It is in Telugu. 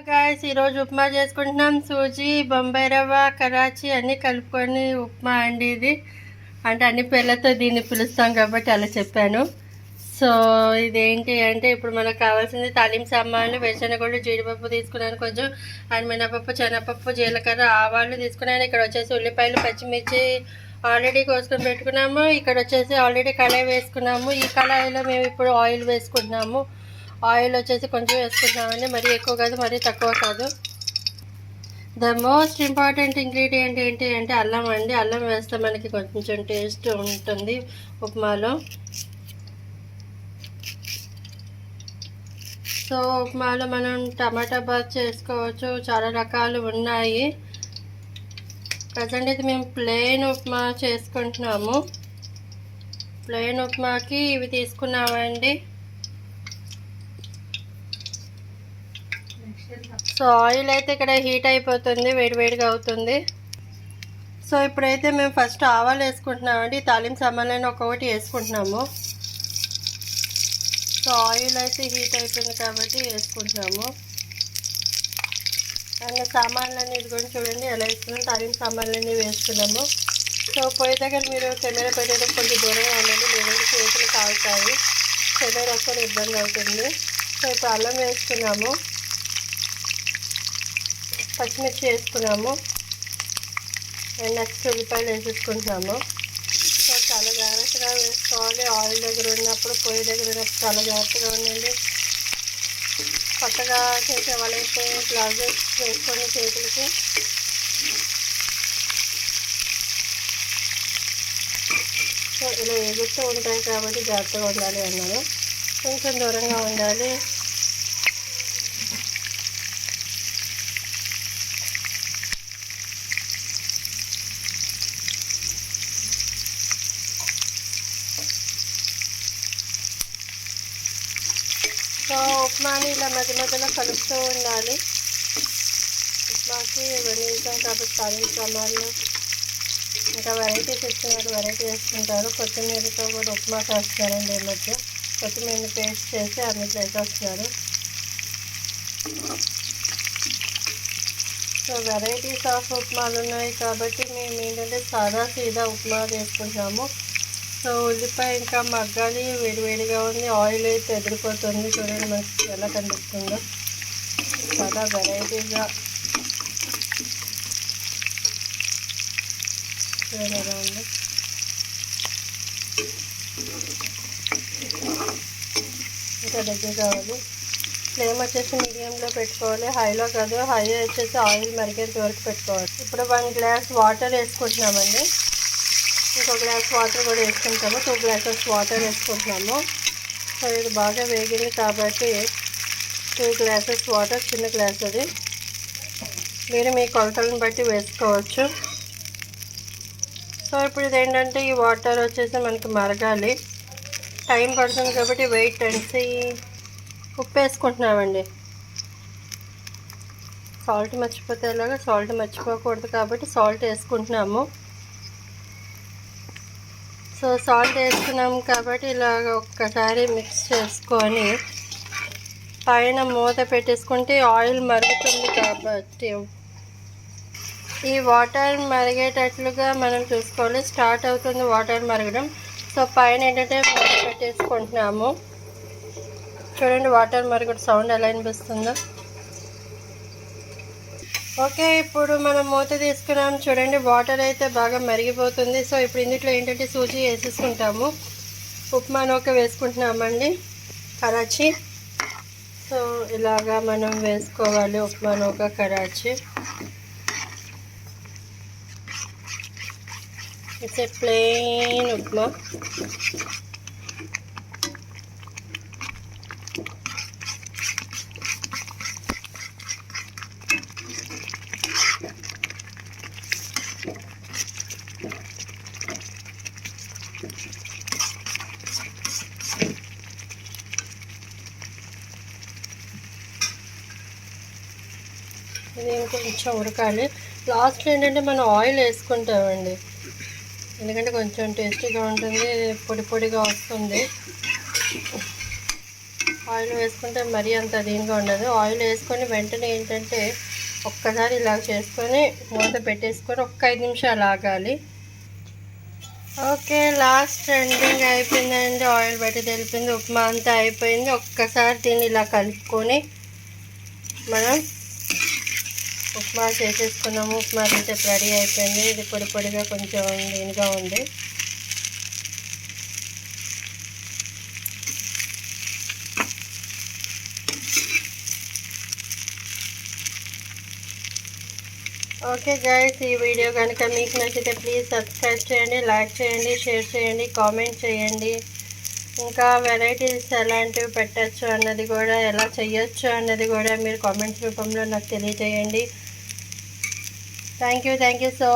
గాయస్ ఈరోజు ఉప్మా చేసుకుంటున్నాం. సూజీ, బొంబాయి రవ్వ, కరాచీ అన్నీ కలుపుకొని ఉప్మా అండి. ఇది అంటే అన్ని పేర్లతో దీన్ని పిలుస్తాం కాబట్టి అలా చెప్పాను. సో ఇదేంటి అంటే ఇప్పుడు మనకు కావాల్సింది తాలింపు సామాన్లు, వేరుశనగగుళ్ళు, జీడిపప్పు తీసుకున్నాను కొంచెం, అండ్ మినపప్పు, శనగపప్పు, జీలకర్ర, ఆవాలు తీసుకున్నాను. ఇక్కడ వచ్చేసి ఉల్లిపాయలు, పచ్చిమిర్చి ఆల్రెడీ కోసుకొని పెట్టుకున్నాము. ఇక్కడ వచ్చేసి ఆల్రెడీ కళాయి వేసుకున్నాము. ఈ కళాయిలో మేము ఇప్పుడు ఆయిల్ వేసుకుంటున్నాము. ఆయిల్ వచ్చేసి కొంచెం వేసుకుంటామండి, మరీ ఎక్కువ కాదు, మరీ తక్కువ కాదు. ద మోస్ట్ ఇంపార్టెంట్ ఇంగ్రీడియంట్ ఏంటి అంటే అల్లం అండి. అల్లం వేస్తే మనకి కొంచెం టేస్ట్ ఉంటుంది ఉప్మాలో. సో ఉప్మాలో మనం టమాటా బాత్ చేసుకోవచ్చు, చాలా రకాలు ఉన్నాయి. ప్రజెంట్ అయితే మేము ప్లెయిన్ ఉప్మా చేసుకుంటున్నాము. ప్లెయిన్ ఉప్మాకి ఇవి తీసుకున్నామండి. సో ఆయిల్ అయితే ఇక్కడ హీట్ అయిపోతుంది, వేడివేడిగా అవుతుంది. సో ఇప్పుడైతే మేము ఫస్ట్ ఆవాలు వేసుకుంటున్నామండి. తాలింపు సామాన్లను ఒక్కొక్కటి వేసుకుంటున్నాము. సో ఆయిల్ అయితే హీట్ అయిపోయింది కాబట్టి వేసుకుంటున్నాము. అండ్ సామాన్లన్నీ ఇదిగోండి చూడండి ఎలా వేసుకున్నాం. తాలింపు సామాన్లన్నీ వేసుకున్నాము. సో పొయ్యి దగ్గర మీరు కెమెరా పెట్టేటప్పుడు కొంచెం దూరంగా ఉండండి, లేదంటే చేతులు కాలుతాయి, కెమెరా వస్తే ఇబ్బంది అవుతుంది. సో ఇప్పుడు అల్లం వేసుకున్నాము, పచ్చిమిర్చి వేసుకున్నాము, అండ్ నెక్స్ట్ ఉల్లిపాయలు వేసేసుకుంటున్నాము. సో చాలా జాగ్రత్తగా వేసుకోవాలి. ఆయిల్ దగ్గర ఉన్నప్పుడు, పొయ్యి దగ్గర ఉన్నప్పుడు చాలా జాగ్రత్తగా ఉండండి. కొత్తగా చేసే వాళ్ళైతే గ్లౌజెస్ వేసుకోండి చేతులకి. సో ఇలా ఎగుతూ ఉంటాయి కాబట్టి జాగ్రత్తగా ఉండాలి అన్నాను. కొంచెం దూరంగా ఉండాలి. సో ఉప్మాని ఇలా మధ్య మధ్యలో కలుపుతూ ఉండాలి. ఉప్మాకి ఇవన్నీ వేసాం కాబట్టి తాలింపు సామాన్లు, ఇంకా వెరైటీస్ ఇస్తున్నారు, వెరైటీ వేసుకుంటారు. కొత్తిమీరతో కూడా ఉప్మా చేస్తున్నారండి ఈ మధ్య. కొత్తిమీరని పేస్ట్ చేసి అన్నిట్లో వేసేస్తున్నారు. సో వెరైటీస్ ఆఫ్ ఉప్మాలు ఉన్నాయి కాబట్టి మేము ఏంటంటే సాదా సీదా ఉప్మా చేసుకుంటాము. సో ఉల్లిపాయ ఇంకా మగ్గాలి, వేడివేడిగా ఉంది. ఆయిల్ అయితే ఎదిరిపోతుంది, చూడండి మనకి ఎలా కనిపిస్తుందో. చాలా వెరైటీగా చూడండి ఎలా ఉంది. ఇంకా దగ్గర కావాలి. ఫ్లేమ్ వచ్చేసి మీడియంలో పెట్టుకోవాలి, హైలో కాదు. హై వచ్చేసి ఆయిల్ మరిగేంత వరకు పెట్టుకోవాలి. ఇప్పుడు 1 గ్లాస్ వాటర్ వేసుకుంటున్నామండి. ఇంకో గ్లాస్ వాటర్ కూడా వేసుకుంటాము. 2 గ్లాసెస్ వాటర్ వేసుకుంటున్నాము. సో ఇది బాగా వేగింది కాబట్టి 2 గ్లాసెస్ వాటర్, చిన్న గ్లాస్ అది. మీరు మీ కొలతలను బట్టి వేసుకోవచ్చు. సో ఇప్పుడు ఇదేంటంటే ఈ వాటర్ వచ్చేసి మనకి మరగాలి, టైం పడుతుంది కాబట్టి వెయిట్ చేసి ఉప్పు వేసుకుంటున్నామండి. సాల్ట్ మర్చిపోతే ఎలాగా, సాల్ట్ మర్చిపోకూడదు కాబట్టి సాల్ట్ వేసుకుంటున్నాము. సో సాల్ట్ వేసుకున్నాము కాబట్టి ఇలాగ ఒక్కసారి మిక్స్ చేసుకొని పైన మూత పెట్టేసుకుంటే ఆయిల్ మరుగుతుంది కాబట్టి ఈ వాటర్ మరిగేటట్లుగా మనం చూసుకోవాలి. స్టార్ట్ అవుతుంది వాటర్ మరగడం. సో పైన ఏంటంటే మూత పెట్టేసుకుంటున్నాము. చూడండి వాటర్ మరగడం సౌండ్ ఎలా అనిపిస్తుందో. ఓకే, ఇప్పుడు మనం మూత తీసుకున్నాం. చూడండి వాటర్ అయితే బాగా మరిగిపోతుంది. సో ఇప్పుడు ఇందులో ఏంటంటే సూజీ వేసేసుకుంటాము. ఉప్మా నూక వేసుకుంటున్నామండి, కరాచీ. సో ఇలాగా మనం వేసుకోవాలి ఉప్మా నూక, Karachi. It's a plain upma. ఇది ఇంకొంచెం ఉడకాలి. లాస్ట్లో ఏంటంటే మనం ఆయిల్ వేసుకుంటామండి, ఎందుకంటే కొంచెం టేస్టీగా ఉంటుంది, పొడి పొడిగా వస్తుంది. ఆయిల్ వేసుకుంటే మరీ అంత దీనిగా ఉండదు. ఆయిల్ వేసుకొని వెంటనే ఏంటంటే ఒక్కసారి ఇలా చేసుకొని మూత పెట్టేసుకొని ఒక్క 5 నిమిషాలు ఆగాలి. ఓకే, లాస్ట్ ఎండింగ్ అయిపోయిందండి. ఆయిల్ బయట తెలిపింది, ఉప్మా అంతా అయిపోయింది. ఒక్కసారి దీన్ని ఇలా కలుపుకొని మనం ఉప్మా చేసేసుకున్నాము. ఉప్మా అయితే రెడీ అయిపోయింది. ఇది పొడి పొడిగా కొంచెం దీనిగా ఉంది. ఓకే గైస్, ఈ వీడియో కనుక మీకు నచ్చితే ప్లీజ్ సబ్స్క్రైబ్ చేయండి, లైక్ చేయండి, షేర్ చేయండి, కామెంట్ చేయండి. ఇంకా వెరైటీస్ ఎలాంటివి పెట్టచ్చు అన్నది కూడా, ఎలా చేయొచ్చు అన్నది కూడా మీరు కామెంట్స్ రూపంలో నాకు తెలియజేయండి. Thank you so